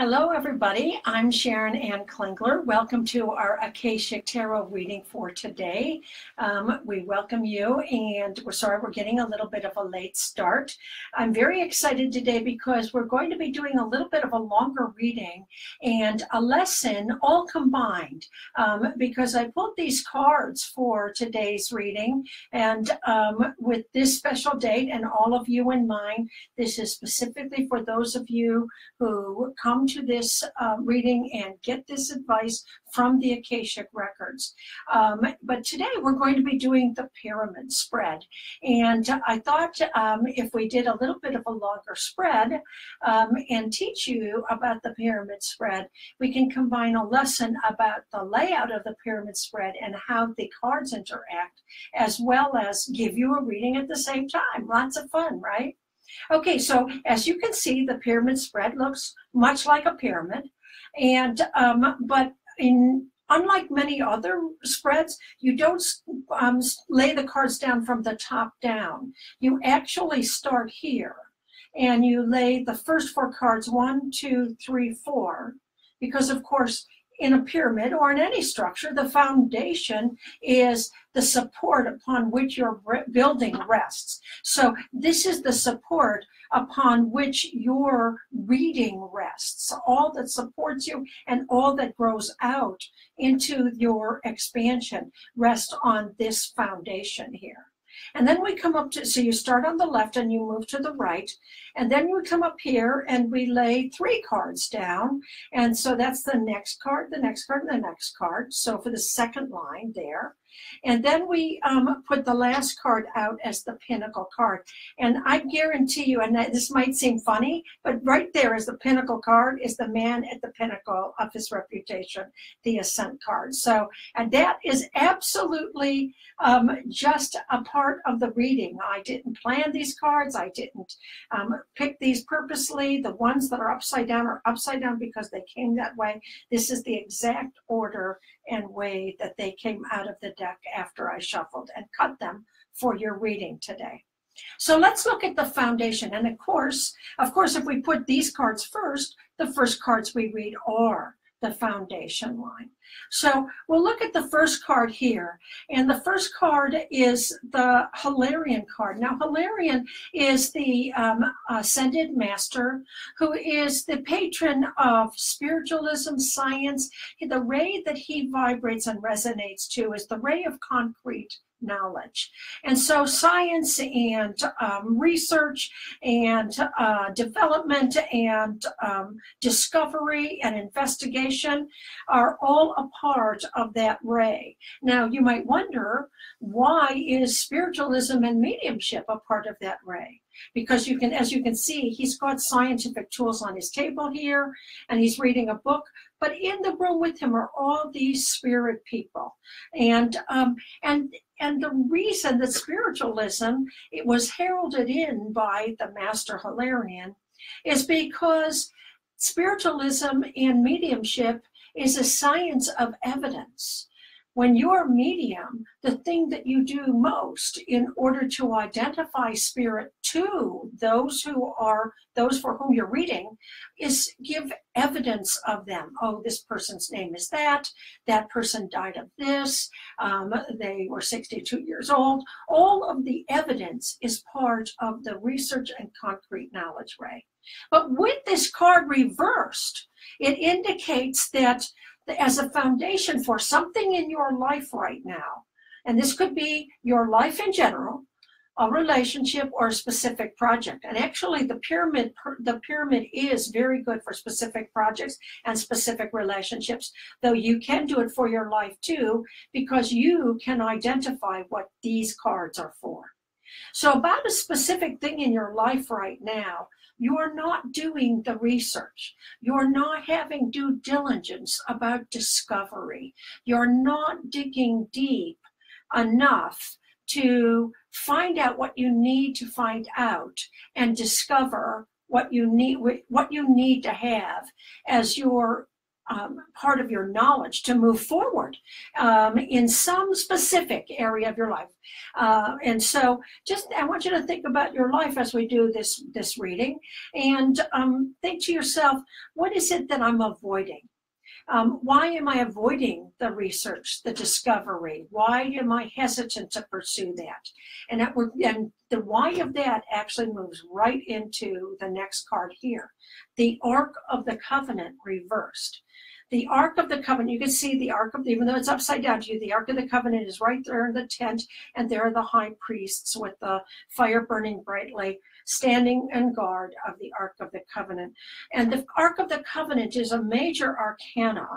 Hello, everybody. I'm Sharon Ann Klingler. Welcome to our Akashic Tarot reading for today. We welcome you, and we're sorry we're getting a little bit of a late start. I'm very excited today because we're going to be doing a little bit of a longer reading and a lesson all combined because I pulled these cards for today's reading, and with this special date and all of you in mind, this is specifically for those of you who come to this reading and get this advice from the Akashic Records. But today we're going to be doing the pyramid spread. And I thought if we did a little bit of a longer spread and teach you about the pyramid spread, we can combine a lesson about the layout of the pyramid spread and how the cards interact, as well as give you a reading at the same time. Lots of fun, right? Okay, so as you can see, the pyramid spread looks much like a pyramid, and but unlike many other spreads, you don't lay the cards down from the top down. You actually start here, and you lay the first four cards, 1, 2, 3, 4, because of course, in a pyramid or in any structure, the foundation is the support upon which your building rests. So this is the support upon which your reading rests, all that supports you and all that grows out into your expansion rests on this foundation here. And then we come up to, so you start on the left and you move to the right, and then we come up here and we lay 3 cards down, and so that's the next card, the next card, and the next card, so for the second line there. And then we put the last card out as the Pinnacle card. And I guarantee you, and this might seem funny, but right there is the Pinnacle card, is the man at the pinnacle of his reputation, the Ascent card. So, and that is absolutely just a part of the reading. I didn't plan these cards. I didn't pick these purposely. The ones that are upside down because they came that way. This is the exact order and way that they came out of the deck after I shuffled and cut them for your reading today. So let's look at the foundation. And of course, if we put these cards first, the first cards we read are the foundation line. So we'll look at the first card here, and the first card is the Hilarion card. Now Hilarion is the ascended master who is the patron of spiritualism, science. The ray that he vibrates and resonates to is the ray of concrete knowledge. And so science and research and development and discovery and investigation are all a part of that ray. Now you might wonder, why is spiritualism and mediumship a part of that ray? Because you can, as you can see, he's got scientific tools on his table here, and he's reading a book, but in the room with him are all these spirit people. And the reason that spiritualism, it was heralded in by the Master Hilarion, is because spiritualism and mediumship is a science of evidence. When you're a medium, the thing that you do most in order to identify spirit to those for whom you're reading is give evidence of them. Oh, this person's name is that person died of this, they were 62 years old. All of the evidence is part of the research and concrete knowledge ray. But with this card reversed, it indicates that as a foundation for something in your life right now, and this could be your life in general, a relationship, or a specific project. And actually the pyramid is very good for specific projects and specific relationships, though you can do it for your life too, because you can identify what these cards are for. So about a specific thing in your life right now, you're not doing the research. You're not having due diligence about discovery. You're not digging deep enough to find out what you need to find out and discover what you need to have as your part of your knowledge to move forward in some specific area of your life. And so I want you to think about your life as we do this reading, and think to yourself, what is it that I'm avoiding? Why am I avoiding the research, the discovery? Why am I hesitant to pursue that? And the why of that actually moves right into the next card here. The Ark of the Covenant reversed. The Ark of the Covenant, you can see the Ark of, even though it's upside down to you, the Ark of the Covenant is right there in the tent, and there are the high priests with the fire burning brightly, standing in guard of the Ark of the Covenant. And the Ark of the Covenant is a major arcana,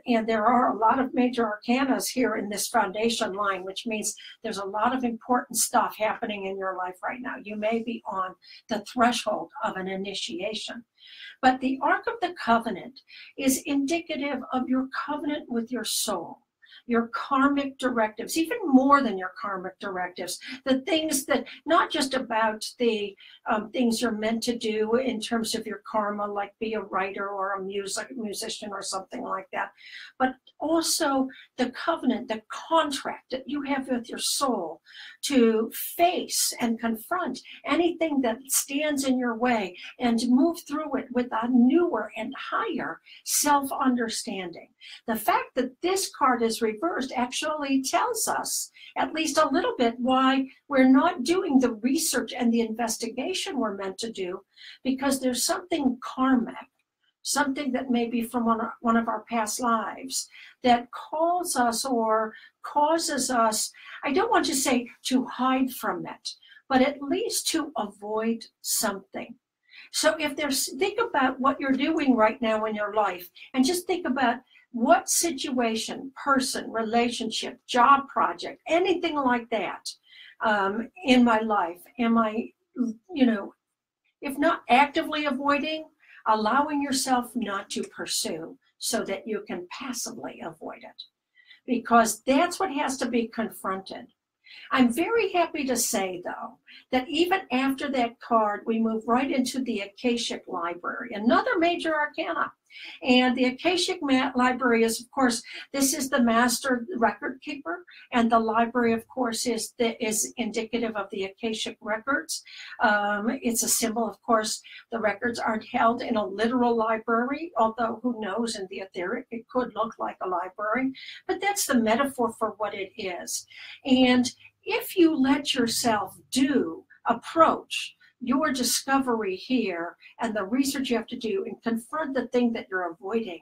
and there are a lot of major arcanas here in this foundation line, which means there's a lot of important stuff happening in your life right now. You may be on the threshold of an initiation. But the Ark of the Covenant is indicative of your covenant with your soul, your karmic directives, even more than your karmic directives, the things that, not just about the things you're meant to do in terms of your karma, like be a writer or a musician or something like that, but also the covenant, the contract that you have with your soul to face and confront anything that stands in your way and move through it with a newer and higher self-understanding. The fact that this card is reversed actually tells us at least a little bit why we're not doing the research and the investigation we're meant to do, because there's something karmic, something that may be from one of our past lives that calls us or causes us, I don't want to say to hide from it, but at least to avoid something. So think about what you're doing right now in your life, and just think about what situation, person, relationship, job project, anything like that in my life am I, if not actively avoiding, allowing yourself not to pursue so that you can passively avoid it, because that's what has to be confronted. I'm very happy to say, though, that even after that card, we move right into the Akashic Library, another major arcana. And the Akashic Library is, of course, this is the master record keeper, and the library, of course, is indicative of the Akashic records. It's a symbol, of course. The records aren't held in a literal library, although who knows, in the etheric, it could look like a library. But that's the metaphor for what it is. And if you let yourself approach your discovery here and the research you have to do and confront the thing that you're avoiding,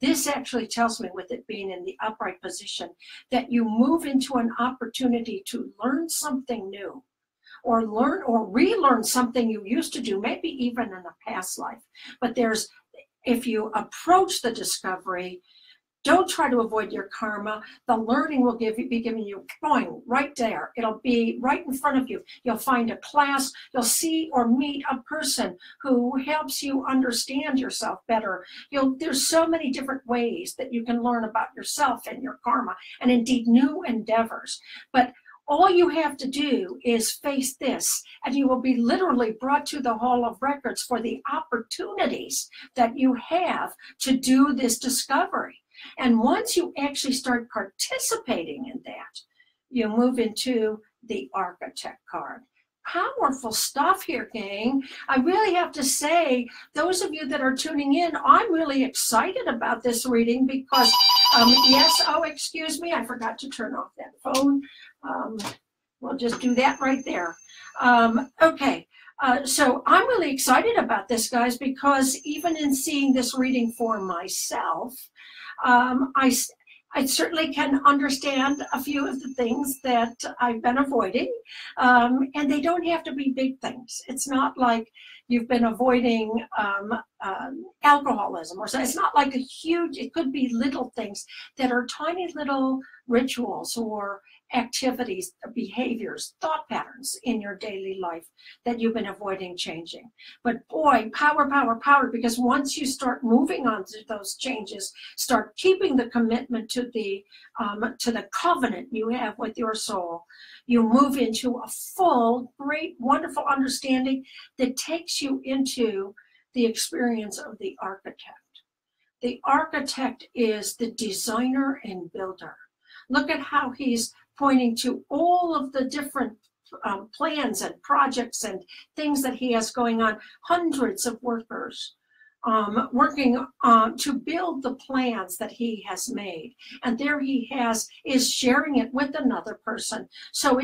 this actually tells me, with it being in the upright position, that you move into an opportunity to learn something new, or learn or relearn something you used to do, maybe even in a past life. But if you approach the discovery, don't try to avoid your karma. The learning will be giving you, going right there. It'll be right in front of you. You'll find a class. You'll see or meet a person who helps you understand yourself better. There's so many different ways that you can learn about yourself and your karma, and indeed new endeavors. But all you have to do is face this, and you will be literally brought to the Hall of Records for the opportunities that you have to do this discovery. And once you actually start participating in that, you move into the Architect card. Powerful stuff here, gang. I really have to say, those of you that are tuning in, I'm really excited about this reading because, excuse me, I forgot to turn off that phone. We'll just do that right there. Okay. So I'm really excited about this, guys, because even in seeing this reading for myself, I certainly can understand a few of the things that I've been avoiding, and they don't have to be big things. It's not like you've been avoiding alcoholism or so. It's not like it could be little things that are tiny little rituals or activities, behaviors, thought patterns in your daily life that you've been avoiding changing. But boy, power, power, power, because once you start moving on to those changes, start keeping the commitment to the covenant you have with your soul, you move into a full, great, wonderful understanding that takes you into the experience of the architect. The architect is the designer and builder. Look at how he's pointing to all of the different plans and projects and things that he has going on. Hundreds of workers working to build the plans that he has made, and there he is sharing it with another person. So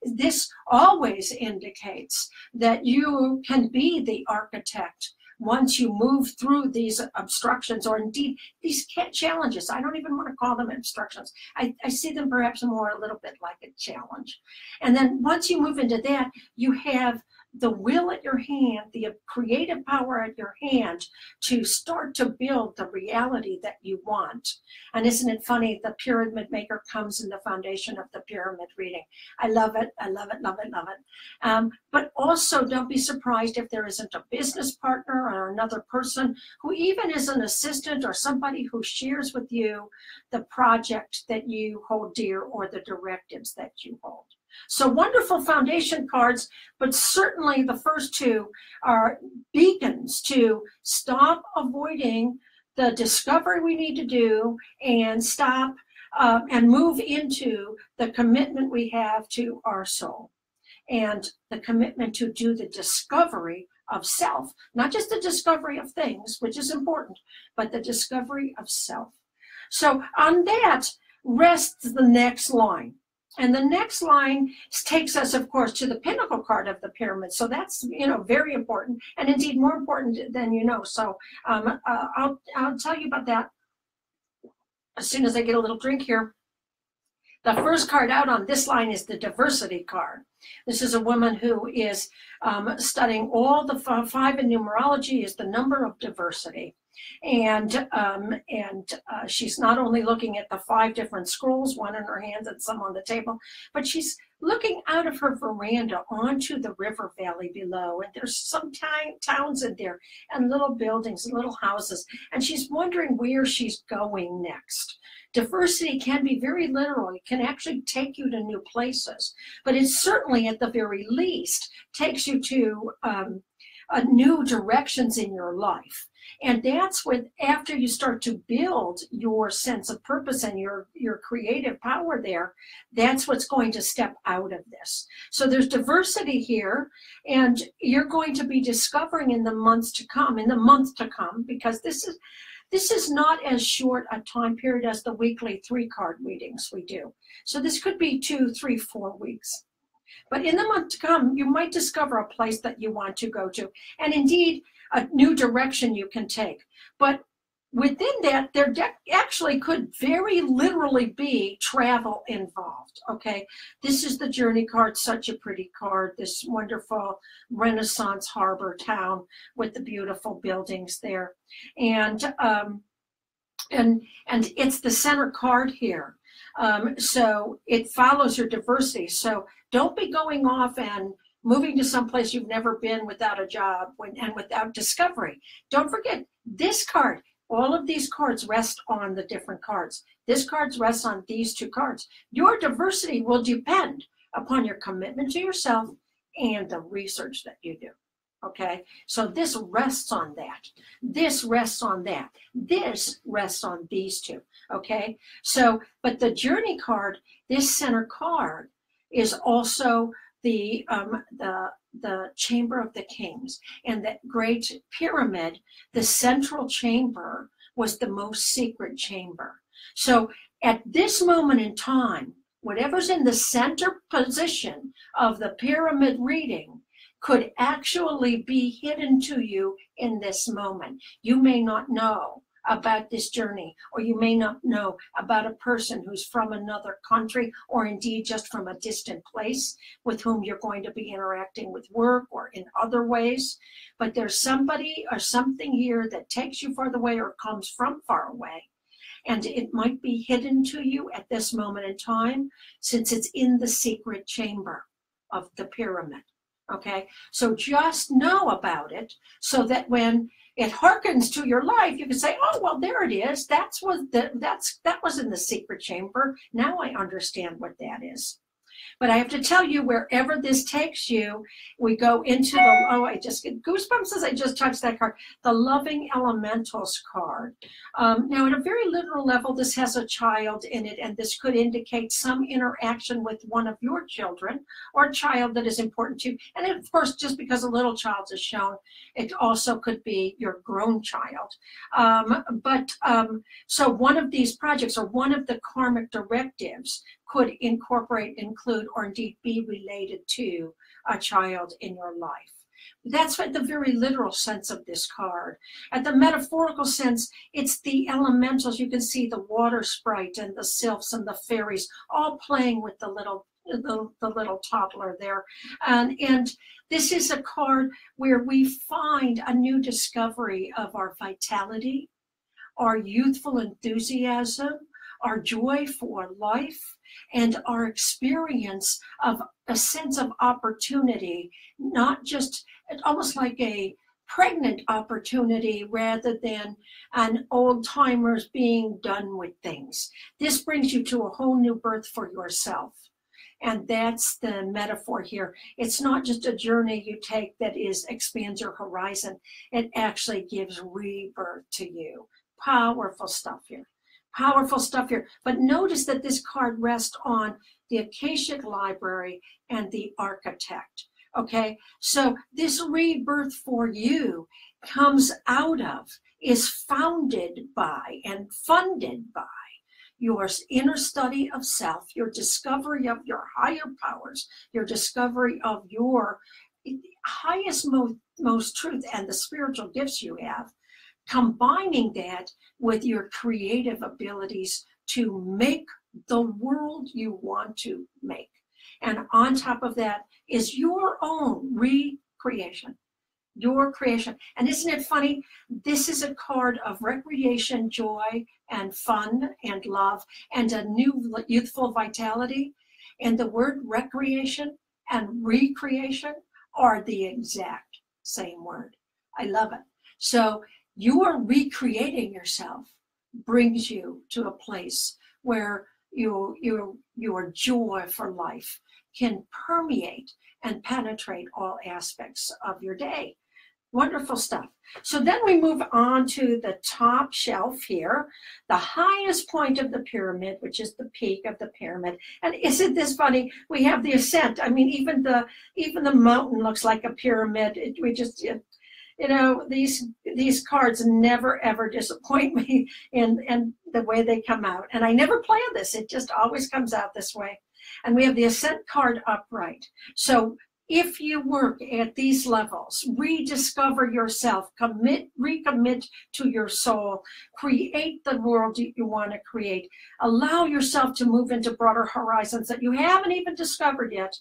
this always indicates that you can be the architect once you move through these obstructions, or indeed these challenges. I don't even want to call them obstructions. I see them perhaps more a little bit like a challenge. And then once you move into that, you have the will at your hand, the creative power at your hand to start to build the reality that you want. And isn't it funny, the pyramid maker comes in the foundation of the pyramid reading. I love it, I love it, love it, love it. But also don't be surprised if there isn't a business partner or another person who even is an assistant or somebody who shares with you the project that you hold dear or the directives that you hold. So wonderful foundation cards, but certainly the first two are beacons to stop avoiding the discovery we need to do and stop and move into the commitment we have to our soul and the commitment to do the discovery of self, not just the discovery of things, which is important, but the discovery of self. So on that rests the next line. And the next line takes us, of course, to the pinnacle card of the pyramid. So that's, very important, and indeed more important than you know. So I'll tell you about that as soon as I get a little drink here. The first card out on this line is the diversity card. This is a woman who is studying all the five in numerology is the number of diversity. And she's not only looking at the 5 different scrolls, one in her hands and some on the table, but she's looking out of her veranda onto the river valley below. And there's some towns in there and little buildings and little houses. And she's wondering where she's going next. Diversity can be very literal. It can actually take you to new places, but it certainly, at the very least, takes you to new directions in your life. And that's when, after you start to build your sense of purpose and your creative power there, that's what's going to step out of this. So there's diversity here, and you're going to be discovering in the month to come, because this is not as short a time period as the weekly 3-card readings we do. So this could be 2, 3, 4 weeks. But in the month to come, you might discover a place that you want to go to, and indeed a new direction you can take. But within that, there actually could very literally be travel involved, okay? This is the journey card, such a pretty card, this wonderful Renaissance harbor town with the beautiful buildings there. And it's the center card here. So it follows your diversity. So don't be going off and moving to some place you've never been without a job and without discovery. Don't forget this card. All of these cards rest on the different cards. This card rests on these 2 cards. Your diversity will depend upon your commitment to yourself and the research that you do. Okay, so this rests on that. This rests on that. This rests on these 2. Okay, so, but the journey card, this center card, is also the chamber of the kings. And that great pyramid, the central chamber, was the most secret chamber. So at this moment in time, whatever's in the center position of the pyramid reading could actually be hidden to you in this moment. You may not know about this journey, or you may not know about a person who's from another country, or indeed just from a distant place with whom you're going to be interacting with work or in other ways. But there's somebody or something here that takes you farther away or comes from far away. And it might be hidden to you at this moment in time, since it's in the secret chamber of the pyramid. Okay, so just know about it, so that when it harkens to your life, you can say, oh, well, there it is. That was in the secret chamber. Now I understand what that is. But I have to tell you, wherever this takes you, we go into the, oh, I just get goosebumps as I just touched that card, the Loving Elementals card. Now, at a very literal level, this has a child in it, and this could indicate some interaction with one of your children or a child that is important to you. And of course, just because a little child is shown, it also could be your grown child. So one of these projects or one of the karmic directives could include, or indeed be related to a child in your life. That's what the very literal sense of this card. At the metaphorical sense, it's the elementals. You can see the water sprite and the sylphs and the fairies all playing with the little toddler there. And this is a card where we find a new discovery of our vitality, our youthful enthusiasm, our joy for life, and our experience of a sense of opportunity, not just almost like a pregnant opportunity rather than an old-timer's being done with things. This brings you to a whole new birth for yourself. And that's the metaphor here. It's not just a journey you take that expands your horizon. It actually gives rebirth to you. Powerful stuff here. Powerful stuff here. But notice that this card rests on the Akashic Library and the Architect. Okay, so this rebirth for you comes out of, is founded by and funded by your inner study of self, your discovery of your higher powers, your discovery of your highest, most truth and the spiritual gifts you have, combining that with your creative abilities to make the world you want to make. And on top of that is your own recreation, your creation. And isn't it funny? This is a card of recreation, joy, and fun, and love, and a new youthful vitality. And the word recreation and recreation are the exact same word. I love it. So your recreating yourself brings you to a place where your joy for life can permeate and penetrate all aspects of your day. Wonderful stuff. So then we move on to the top shelf here, the highest point of the pyramid, which is the peak of the pyramid. And isn't this funny? We have the ascent. I mean, even the mountain looks like a pyramid. These cards never ever disappoint me in the way they come out. And I never plan this. It just always comes out this way. And we have the ascent card upright. So if you work at these levels, rediscover yourself, recommit to your soul, create the world you want to create, allow yourself to move into broader horizons that you haven't even discovered yet,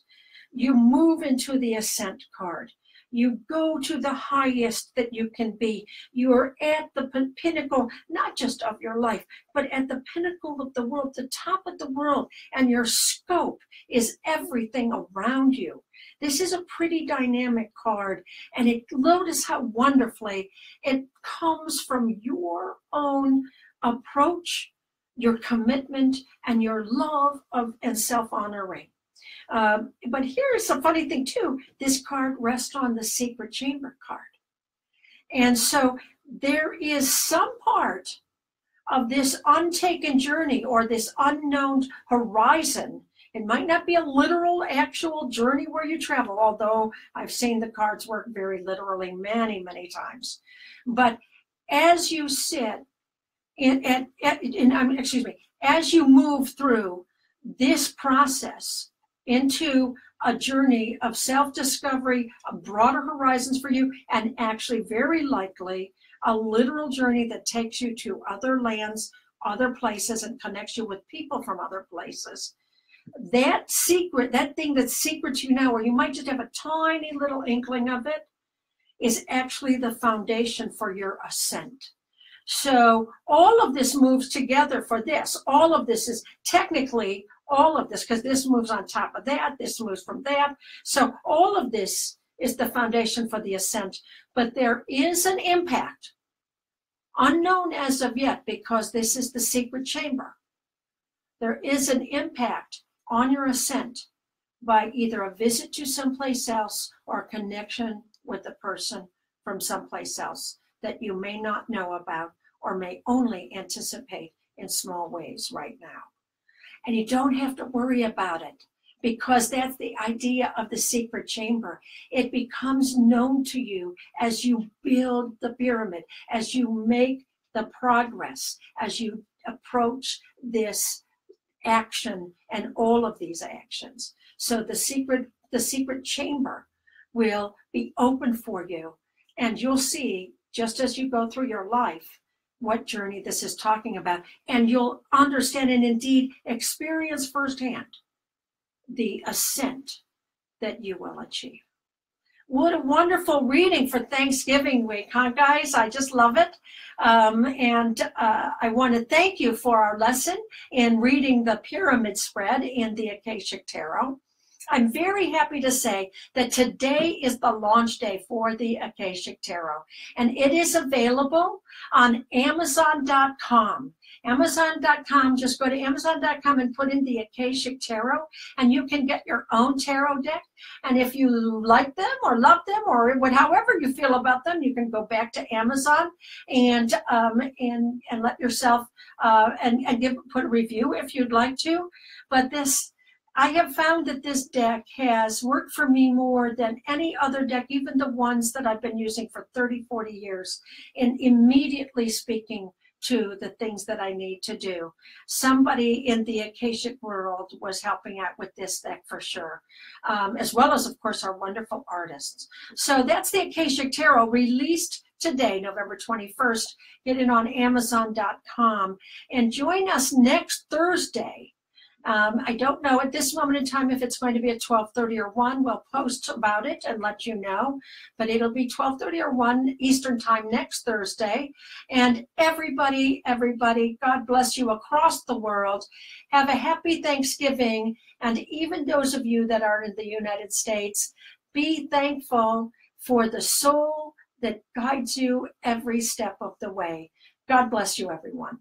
you move into the ascent card. You go to the highest that you can be. You're at the pinnacle, not just of your life, but at the pinnacle of the world, the top of the world, and your scope is everything around you. This is a pretty dynamic card, and notice how wonderfully it comes from your own approach, your commitment, and your love and self-honoring. But here's a funny thing too. This card rests on the Secret Chamber card. And so there is some part of this untaken journey or this unknown horizon. It might not be a literal, actual journey where you travel, although I've seen the cards work very literally many, many times. But as you sit as you move through this process into a journey of self-discovery, broader horizons for you, and actually very likely a literal journey that takes you to other lands, other places, and connects you with people from other places. That thing that's secret to you now, where you might just have a tiny little inkling of it, is actually the foundation for your ascent. So all of this moves together for this. All of this is technically all of this, because this moves on top of that, this moves from that. So all of this is the foundation for the ascent. But there is an impact, unknown as of yet, because this is the secret chamber. There is an impact on your ascent by either a visit to someplace else or a connection with a person from someplace else that you may not know about or may only anticipate in small ways right now. And you don't have to worry about it, because that's the idea of the secret chamber. It becomes known to you as you build the pyramid, as you make the progress, as you approach this action and all of these actions. So the secret chamber will be open for you, and you'll see, just as you go through your life, what journey this is talking about, and you'll understand and indeed experience firsthand the ascent that you will achieve. What a wonderful reading for Thanksgiving week, huh, guys? I just love it. I want to thank you for our lesson in reading the pyramid spread in the Akashic Tarot. I'm very happy to say that today is the launch day for the Akashic Tarot, and it is available on Amazon.com. Amazon.com, just go to Amazon.com and put in the Akashic Tarot, and you can get your own tarot deck. And if you like them or love them or however you feel about them, you can go back to Amazon and let yourself put a review if you'd like to. But I have found that this deck has worked for me more than any other deck, even the ones that I've been using for 30, 40 years, in immediately speaking to the things that I need to do. Somebody in the Akashic world was helping out with this deck for sure, as well as, of course, our wonderful artists. So that's the Akashic Tarot, released today, November 21st. Get it on Amazon.com and join us next Thursday. I don't know at this moment in time if it's going to be at 12:30 or 1. We'll post about it and let you know. But it'll be 12:30 or 1 Eastern time next Thursday. And everybody, God bless you across the world. Have a happy Thanksgiving. And even those of you that are in the United States, be thankful for the soul that guides you every step of the way. God bless you, everyone.